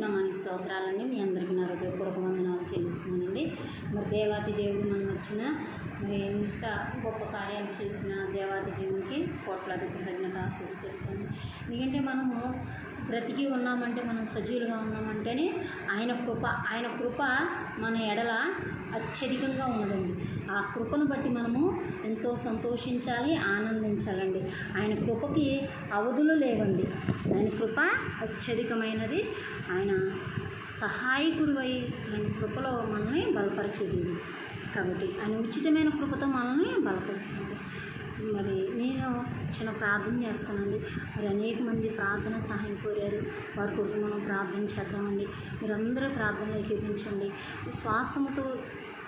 నామాని స్తోత్రాలండి. మీ అందరికీ నా హృదయపూర్వక వందనాలు చెల్లిస్తున్నానండి. మరి దేవాతి దేవుడు మనం వచ్చిన మరి ఎంత గొప్ప కార్యాలు చేసిన దేవాతి దేవునికి కోట్లాది కృతజ్ఞతాస్తుతులు చెప్తాను. ఎందుకంటే మనము బ్రతికి ఉన్నామంటే, మనం సజీవులుగా ఉన్నామంటేనే ఆయన కృప మన ఎడల అత్యధికంగా ఉన్నదండి. ఆ కృపను బట్టి మనము ఎంతో సంతోషించాలి, ఆనందించాలండి. ఆయన కృపకి అవధులు లేవండి. ఆయన కృప అత్యధికమైనది. ఆయన సహాయకుడు ఆయన కృపలో మనల్ని బలపరిచేది కాబట్టి ఆయన ఉచితమైన కృపతో మనల్ని బలపరుస్తుంది. మరి నేను చిన్న ప్రార్థన చేస్తానండి. మరి అనేక మంది ప్రార్థన సహాయం కోరారు. వారి కొరకు మనం ప్రార్థన చేద్దామండి. మీరందరూ ప్రార్థనలు ఏకీపించండి. విశ్వాసముతో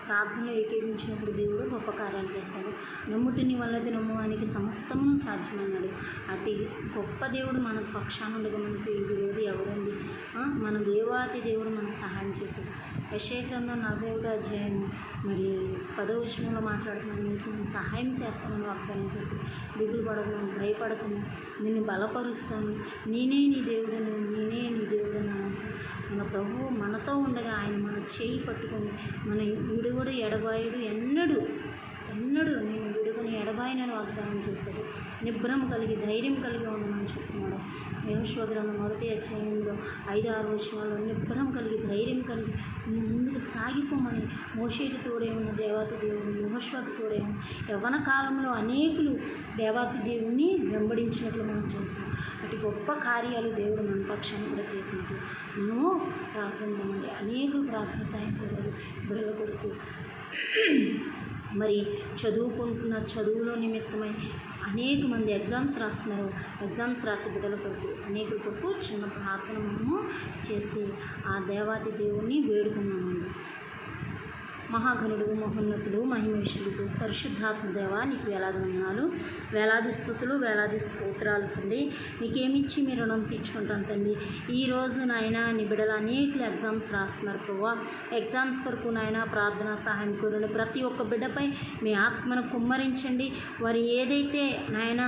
ప్రార్థనలో ఏకీపించినప్పుడు దేవుడు గొప్ప కార్యాలు చేస్తాడు. నమ్ముటిని వల్లది నమ్మువానికి సమస్తమును సాధ్యమన్నాడు. అటు గొప్ప దేవుడు మన పక్షాన ఉండగా మనకి విరోధి ఎవరండి? మన దేవాతి దేవుడు మనకు సహాయం చేశాడు. యెషయా గ్రంథం 41వ అధ్యాయం మరి 10వ వచనంలో మాట్లాడుతున్నాను. నీకు నేను సహాయం చేస్తానని వాగ్దానం చేశాడు. దిగులు పడను, భయపడతాను, నిన్ను బలపరుస్తాను, నేనే నీ దేవుడను, నేనే నీ దేవుడను. మన ప్రభువు మనతో ఉండగా ఆయన మన చేయి పట్టుకొని మన విడుగుడు ఎడబాయుడు ఎన్నడూ నేను విడుగుని ఎడబాయినని వాగ్దానం చేశాడు. నిబ్రం కలిగి ధైర్యం కలిగి ఉండమని చెప్తున్నాడు. యెహోషువ గ్రంథం 1వ అధ్యాయంలో 5-6 వచనాల్లో నిబ్రం కలిగి ధైర్యం కలిగి ముందుకు సాగిపోమని మోషేకి తోడే ఉన్న దేవాతి దేవుడు యెహోషువకు తోడే ఉన్న యవ్వన కాలంలో అనేకులు దేవాతి దేవుణ్ణి వెంబడించినట్లు మనం చూస్తాం. అటు గొప్ప కార్యాలు దేవుడు మన పక్షాన్ని కూడా చేసినట్లు మనము ప్రార్థిద్దామండి. అనేకులు ప్రార్థన సాయం కోరారు బిడ్డల కొరకు. మరి చదువుకుంటున్న చదువులో నిమిత్తమై అనేక మంది ఎగ్జామ్స్ రాస్తున్నారు. ఎగ్జామ్స్ రాసే బిడ్డల కొరకు అనేకుల కొరకు చిన్న ప్రార్థన మనము చేసి ఆ దేవాతి దేవుణ్ణి వేడుకున్నామండి. మహాగణుడు, మహోన్నతుడు, మహిమేశ్వరుడు, పరిశుద్ధాత్మ దేవ, నీకు వేలాది వందనాలు, వేలాది స్తుతులు, వేలాది స్తోత్రాలు తండ్రి. నీకేమిచ్చి మీ రుణం తీర్చుకుంటాను తండ్రి. ఈరోజు నాయన నీ బిడ్డలు అనేకులు ఎగ్జామ్స్ రాస్తున్నారు ప్రభువా. ఎగ్జామ్స్ కొరకు నాయన ప్రార్థన సహాయం కోరండి. ప్రతి ఒక్క బిడ్డపై మీ ఆత్మను కుమ్మరించండి. వారు ఏదైతే నాయన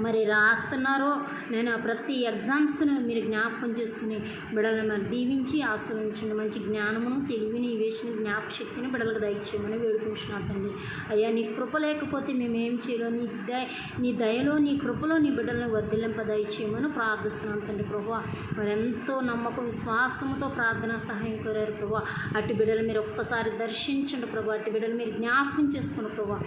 మరి రాస్తున్నారో నేను ప్రతి ఎగ్జామ్స్ను మీరు జ్ఞాపకం చేసుకుని బిడ్డలను మరి దీవించి ఆశ్రయించండి. మంచి జ్ఞానమును, తెలివిని, వేసిన జ్ఞాపశక్తిని బిడ్డలకు దయచేయమని వేడుకుంటున్నాను తండ్రి. అయ్యా నీ కృప లేకపోతే మేమేం చేయలేం. నీ దయలో, నీ కృపలో నీ బిడ్డలను వర్ధిల్లింప దయచేయమని ప్రార్థిస్తున్నాను తండ్రి ప్రభువా. మరి ఎంతో నమ్మకం, విశ్వాసంతో ప్రార్థన సహాయం కోరారు ప్రభువా. అటు బిడ్డలు మీరు ఒక్కసారి దర్శించండి ప్రభు. అటు బిడ్డలు మీరు జ్ఞాపకం చేసుకుని ప్రభు.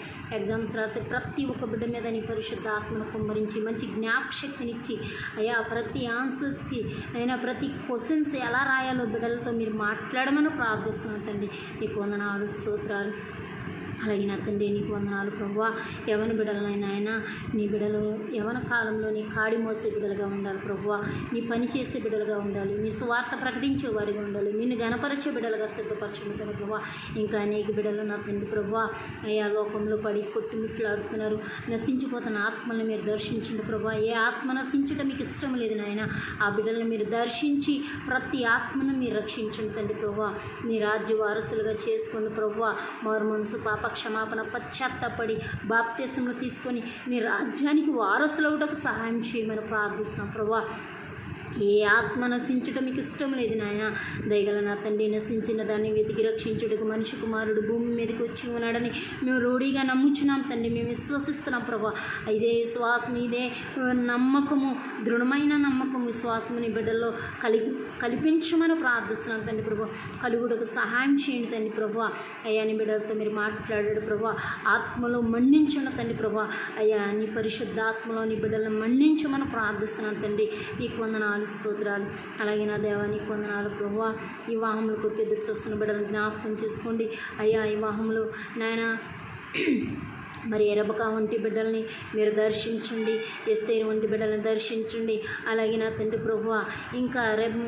ఎగ్జామ్స్ రాసే ప్రతి ఒక్క బిడ్డ మీద నీ పరిశుద్ధ ఆత్మను కుమ్మరించి మంచి జ్ఞాపశక్తినిచ్చి అయ్యా ప్రతి ఆన్సర్స్కి అయినా ప్రతి క్వశ్చన్స్ ఎలా రాయాలో బిడ్డలతో మీరు మాట్లాడమని ప్రార్థిస్తున్నాను తండ్రి. నీకు వందనాలు, స్తోత్రాలు. అలాగే నా తండ్రి నీకు వందనాలు ప్రభువా. యవన బిడ్డలైనా ఆయన నీ బిడ్డలు యవన కాలంలో నీ కాడి మోసే బిడ్డలుగా ఉండాలి ప్రభువా. నీ పని చేసే బిడ్డలుగా ఉండాలి. నీ సువార్త ప్రకటించే వారిగా ఉండాలి. నిన్ను గణపరిచే బిడ్డలుగా సిద్ధపరచుకుంటాను ప్రభువా. ఇంకా అనేక బిడ్డలు నా తండ్రి ప్రభువా అయ్యా లోకంలో పడి కొట్టుమిట్లాడుతున్నారు. నశించిపోతున్న ఆత్మలను మీరు దర్శించండి ప్రభువా. ఏ ఆత్మ నశించడం మీకు ఇష్టం లేదు నాయన. ఆ బిడ్డలను మీరు దర్శించి ప్రతి ఆత్మను మీరు రక్షించండి తండ్రి ప్రభువా. నీ రాజ్య వారసులుగా చేసుకోండి ప్రభువా. మారు మనసు, పాప క్షమాపణ, పశ్చాత్తపడి బాప్తిసంలో తీసుకొని నీ రాజ్యానికి వారసులవుటకు సహాయం చేయమని ప్రార్థిస్తున్నాం ప్రభువా. ఏ ఆత్మ నశించడం మీకు ఇష్టం లేదు నాయన. దయగల నా తండ్రి నశించిన దాన్ని వెతికి రక్షించుటకు మనిషి కుమారుడు భూమి మీదకి వచ్చి ఉన్నాడని మేము రూఢిగా నమ్ముచున్నాం తండ్రి. మేము విశ్వసిస్తున్నాం ప్రభా. ఇదే విశ్వాసం, ఇదే నమ్మకము, దృఢమైన నమ్మకం, విశ్వాసముని బిడ్డల్లో కల్పించమని ప్రార్థిస్తున్నాం తండ్రి ప్రభా. కలుగుటకు సహాయం చేయండి తండ్రి ప్రభా. అయ్యా నీ బిడ్డలతో మీరు మాట్లాడాడు ప్రభా. ఆత్మలో మండించండి తండ్రి ప్రభా. అయ్యా నీ పరిశుద్ధ ఆత్మలో నీ బిడ్డలను మండించమని ప్రార్థిస్తున్నాను తండ్రి. నీకు వందనాలు, స్తోత్రాలు. అలాగే నా దేవా నీకు వందనాలు ప్రభువా. ఈ వివాహముల కొరకు ఎదురు చూస్తున్న బిడ్డలను జ్ఞాపకం చేసుకోండి అయ్యా. ఈ వివాహములు నాయన మరి రెబెకా వంటి బిడ్డల్ని మీరు దర్శించండి. ఎస్తేరు వంటి బిడ్డలను దర్శించండి. అలాగే నా తండ్రి ప్రభువా ఇంకా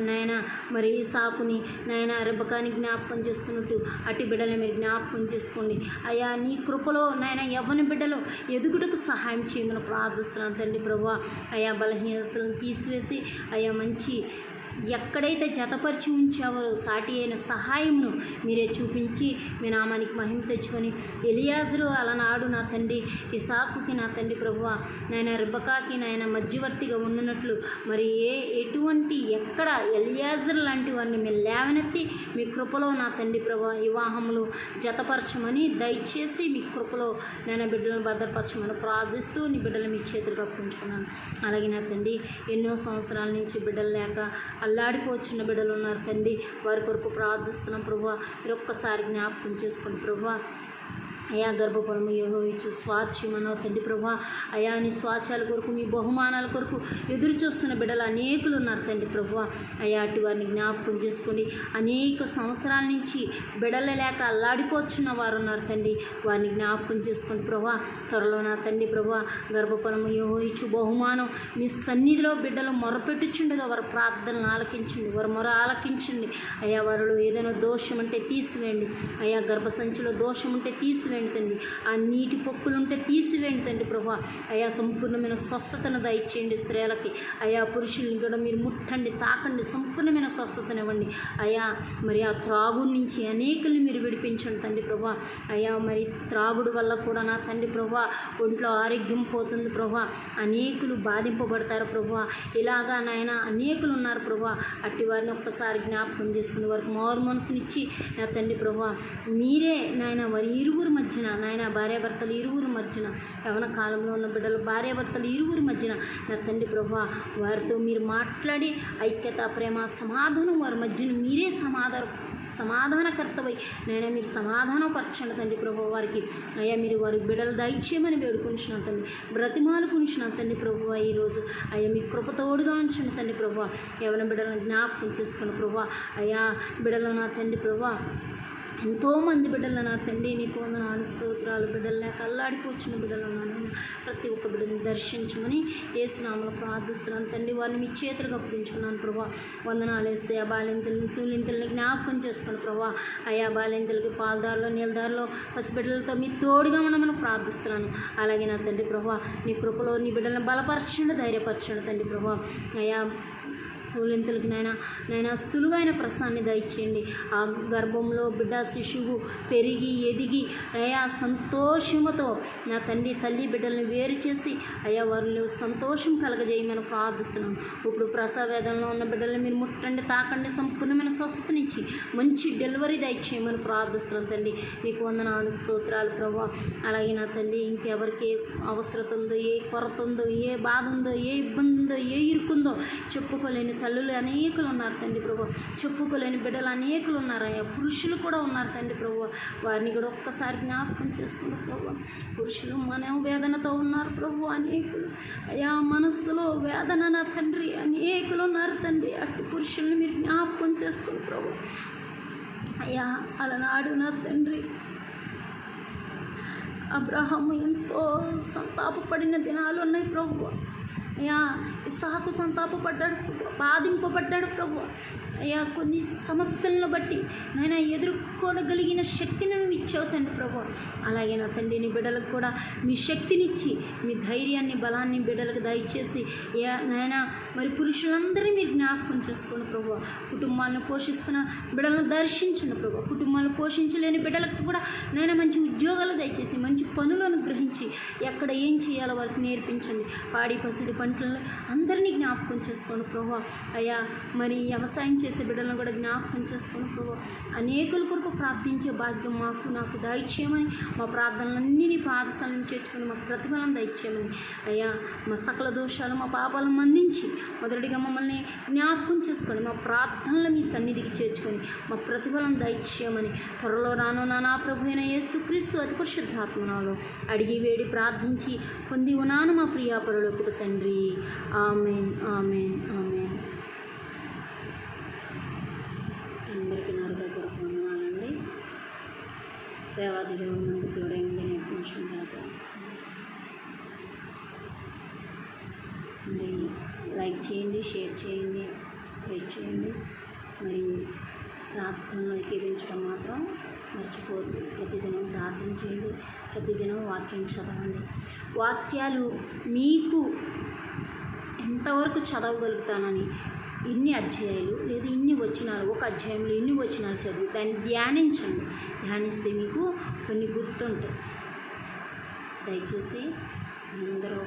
నాయన మరి ఇసాకుని నాయన రెబెకాని జ్ఞాపకం చేసుకున్నట్టు అటు బిడ్డల్ని మీరు జ్ఞాపకం చేసుకోండి అయ్యా. నీ కృపలో నాయన యవ్వని బిడ్డలు ఎదుగుటకు సహాయం చేయమని ప్రార్థిస్తున్నాను తండ్రి ప్రభువా. అయ్యా బలహీనతలను తీసివేసి అయ్యా మంచి ఎక్కడైతే జతపరిచి ఉంచావో సాటి అయిన సహాయమును మీరే చూపించి మీ నామానికి మహిమ తెచ్చుకొని ఎలియాజరు అలనాడు నా తండ్రి ఇసాకుకి నా తండ్రి ప్రభువా నాయన రిబకాకి నాయన మధ్యవర్తిగా ఉన్నట్లు మరి ఎటువంటి ఎక్కడ ఎలియాజరు లాంటి వారిని మీరు లేవనెత్తి మీ కృపలో నా తండ్రి ప్రభువా వివాహములు జతపరచమని దయచేసి మీ కృపలో నేను బిడ్డలను భద్రపరచమని ప్రార్థిస్తూ నీ బిడ్డలు మీ చేతులు కప్పుకుంటున్నాను. అలాగే నా తండ్రి ఎన్నో సంవత్సరాల నుంచి బిడ్డలు లేక అల్లాడిపోవచ్చిన బిడ్డలు ఉన్నారు తండ్రి, వారి కొరకు ప్రార్థిస్తున్నాం ప్రభువా. మీరు ఒక్కసారి జ్ఞాపకం చేసుకోండి ప్రభువా. అయా గర్భఫలము యెహోవా స్వాచ్ఛ్యమనో తండ్రి ప్రభువా. అయా నీ స్వాచ్ఛాల కొరకు మీ బహుమానాల కొరకు ఎదురు చూస్తున్న బిడ్డలు అనేకులు ఉన్నారు తండ్రి ప్రభువా. అయా అటు వారిని జ్ఞాపకం చేసుకోండి. అనేక సంవత్సరాల నుంచి బిడ్డలు లేక అల్లాడిపోతున్న వారు ఉన్నారు తండ్రి, వారిని జ్ఞాపకం చేసుకోండి ప్రభువా. త్వరలో నా తండ్రి ప్రభువా గర్భఫలము యెహోవా బహుమానం మీ సన్నిధిలో బిడ్డలు మొరపెట్టుచుండగా వారి ప్రార్థనలు ఆలకించండి, వారి మొర ఆలకించండి. అయా వారిలో ఏదైనా దోషం ఉంటే తీసివేయండి. అయా గర్భసంచిలో దోషం ఉంటే తీసివేయండి తండ్రి. ఆ నీటి పొక్కులుంటే తీసివేయండి తండ్రి ప్రభువా. అయా సంపూర్ణమైన స్వస్థతను దయచేయండి స్త్రీలకి. అయా పురుషుల్ని కూడా మీరు ముట్టండి, తాకండి, సంపూర్ణమైన స్వస్థతనివ్వండి. అయా మరి ఆ త్రాగుడు నుంచి అనేకుల్ని మీరు విడిపించండి తండ్రి ప్రభువా. అయా మరి త్రాగుడు వల్ల కూడా నా తండ్రి ప్రభువా ఒంట్లో ఆరోగ్యం పోతుంది ప్రభువా. అనేకులు బాధింపబడతారు ప్రభువా. ఇలాగా నాయన అనేకులు ఉన్నారు ప్రభువా. అట్టి వారిని ఒక్కసారి జ్ఞాపకం చేసుకుని వారికి మారు మనసునిచ్చి నా తండ్రి ప్రభువా మీరే నాయన వారి ఇరువురు మధ్యన నాయన భార్యాభర్తలు ఇరువురు మధ్యన యవన కాలంలో ఉన్న బిడ్డలు భార్యాభర్తలు ఇరువురు మధ్యన నా తండ్రి ప్రభువా వారితో మీరు మాట్లాడి ఐక్యత ప్రేమ సమాధానం వారి మధ్యన మీరే సమాధానకర్తవై నాయన మీరు సమాధానపరచండి తండ్రి ప్రభు వారికి. అయ్యా మీరు వారి బిడ్డలు దయచేయమని వేడుకుంటున్నాను తండ్రి, బ్రతిమాలుకుంటున్నాను తండ్రి ప్రభువా. ఈరోజు అయ్యా మీ కృపతోడుగా ఉంచండి తండ్రి ప్రభువా. ఎవరి బిడ్డలను జ్ఞాపకం చేసుకుని ప్రభువా. అయ్యా బిడ్డలు నా తండ్రి ప్రభువా ఎంతోమంది బిడ్డలు నా తండ్రి నీకు వందనాలు స్తోత్రాలు. బిడ్డలు లేక అల్లాడిపోచిన బిడ్డలు నాన్న ప్రతి ఒక్క బిడ్డని దర్శించమని యేసునామములో ప్రార్థిస్తున్నాను తండ్రి. వారిని మీ చేతులకు అప్పగించుకున్నాను ప్రభా. వందనాలు వేసి ఆ బాలింతల్ని సూలింతల్ని జ్ఞాపకం చేసుకోండి ప్రభా. అయా బాలింతలకి పాలదారులో నీళ్ళదారులో పసిబిడ్డలతో మీ తోడుగా ఉండమని ప్రార్థిస్తున్నాను. అలాగే నా తండ్రి ప్రభా నీ కృపలో నీ బిడ్డలను బలపరచండి, ధైర్యపరచండి తండ్రి ప్రభా. అయా సూలింతలకి నైనా సులువైన ప్రసాన్ని దయచేయండి. ఆ గర్భంలో బిడ్డ శిశువు పెరిగి ఎదిగి అయా సంతోషముతో నా తండ్రి తల్లి బిడ్డలను వేరు చేసి అయా వారిలో సంతోషం కలగజేయమని ప్రార్థిస్తున్నాను. ఇప్పుడు ప్రసవేదనలో ఉన్న బిడ్డలను మీరు ముట్టండి, తాకండి, సంపూర్ణమైన స్వస్థతనిచ్చి మంచి డెలివరీ దయచేయమని ప్రార్థిస్తున్నాను తండ్రి. నీకు వందనాలు స్తోత్రాలు ప్రభా. అలాగే నా తండ్రి ఇంకెవరికి ఏ అవసరత ఉందో, ఏ కొరత ఉందో, ఏ బాధ ఉందో, ఏ ఇబ్బంది ఉందో, ఏ ఇరుకుందో చెప్పుకోలేని తల్లులు అనేకులు ఉన్నారు తండ్రి ప్రభు, చెప్పుకోలేని బిడ్డలు అనేకులు ఉన్నారు. అయ్యా పురుషులు కూడా ఉన్నారు తండ్రి ప్రభు. వారిని కూడా ఒక్కసారి జ్ఞాపకం చేసుకున్న ప్రభు. పురుషులు మనోవేదనతో ఉన్నారు ప్రభు అనేకులు. అయ్యా మనస్సులో వేదన నా తండ్రి అనేకులు ఉన్నారు తండ్రి. అటు పురుషుల్ని మీరు జ్ఞాపకం చేసుకుని ప్రభు. అయ్యా అలనాడు నా తండ్రి అబ్రహాము ఎంతో సంతాపపడిన దినాలు ఉన్నాయి ప్రభు. అయ్యా ఇస్సాకు సంతాపపడ్డాడు, బాధింపబడ్డాడు ప్రభు. అయ్యా కొన్ని సమస్యలను బట్టి నాయన ఎదుర్కోగలిగిన శక్తిని నువ్వు ఇచ్చావు తండ్రి ప్రభు. అలాగే నా తండ్రి నీ బిడ్డలకు కూడా మీ శక్తినిచ్చి మీ ధైర్యాన్ని బలాన్ని బిడ్డలకు దయచేసి నాయన మరి పురుషులందరినీ మీరు జ్ఞాపకం చేసుకోండి ప్రభు. కుటుంబాలను పోషిస్తున్న బిడ్డలను దర్శించండి ప్రభు. కుటుంబాలను పోషించలేని బిడ్డలకు కూడా నాయన మంచి ఉద్యోగాలు దయచేసి మంచి పనులను గ్రహించి ఎక్కడ ఏం చేయాలో వారికి నేర్పించండి. పాడి పసిడి పంటలను అందరినీ జ్ఞాపకం చేసుకోండి ప్రభు. అయ్యా మరి వ్యవసాయం చేసే బిడ్డలను కూడా జ్ఞాపకం చేసుకోండి ప్రభు. అనేకుల కొరకు ప్రార్థించే భాగ్యం నాకు దయచేయమని, మా ప్రార్థనలన్నీ నీ పాదశాలను చేర్చుకొని మాకు ప్రతిఫలం దయచేయమని. అయ్యా మా సకల దోషాలు మా పాపాలను మన్నించి మొదటిగా మమ్మల్ని జ్ఞాపకం చేసుకొని మా ప్రార్థనలు మీ సన్నిధికి చేర్చుకొని మా ప్రతిఫలం దయచేయమని త్వరలో రానున్న నా ప్రభు అయిన యేసుక్రీస్తు అతి పరిశుద్ధాత్మనాలో అడిగి వేడి ప్రార్థించి పొంది ఉన్నాను మా ప్రియాపరులకు తండ్రి. Amen amen amen. అందరికీ నా హృదయపూర్వక వందనాలండి. దేవాది దేవుడు మనకు తోడైంది నేర్పించిన దాకా మరి లైక్ చేయండి, షేర్ చేయండి, సబ్స్క్రైబ్ చేయండి. మరి ప్రార్థనలో ఏకీవించడం మాత్రం మర్చిపోవద్దు. ప్రతిదినం ప్రార్థన చేయండి, ప్రతిదినం వాక్యం చదవండి. వాక్యాలు మీకు ఎంతవరకు చదవగలుగుతానని ఇన్ని అధ్యాయాలు లేదా ఇన్ని వచనాలు, ఒక అధ్యాయంలో ఇన్ని వచనాలు చదివి దాన్ని ధ్యానించండి. ధ్యానిస్తే మీకు కొన్ని గుర్తుంటాయి. దయచేసి అందరూ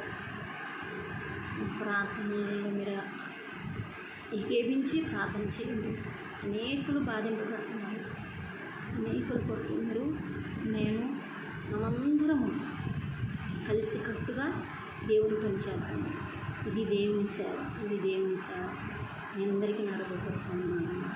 ప్రార్థనలో మీరు ఏకీభించి ప్రార్థన చేయండి. అనేకులు బాధింపబడుతున్నారు. అనేకుల కొరకు నేను మనమందరము కలిసి కట్టుగా దేవుని పని చేద్దాము. ఇది దేవుని సేవ. మీ అందరికీ నా హృదయపూర్వక వందనాలు.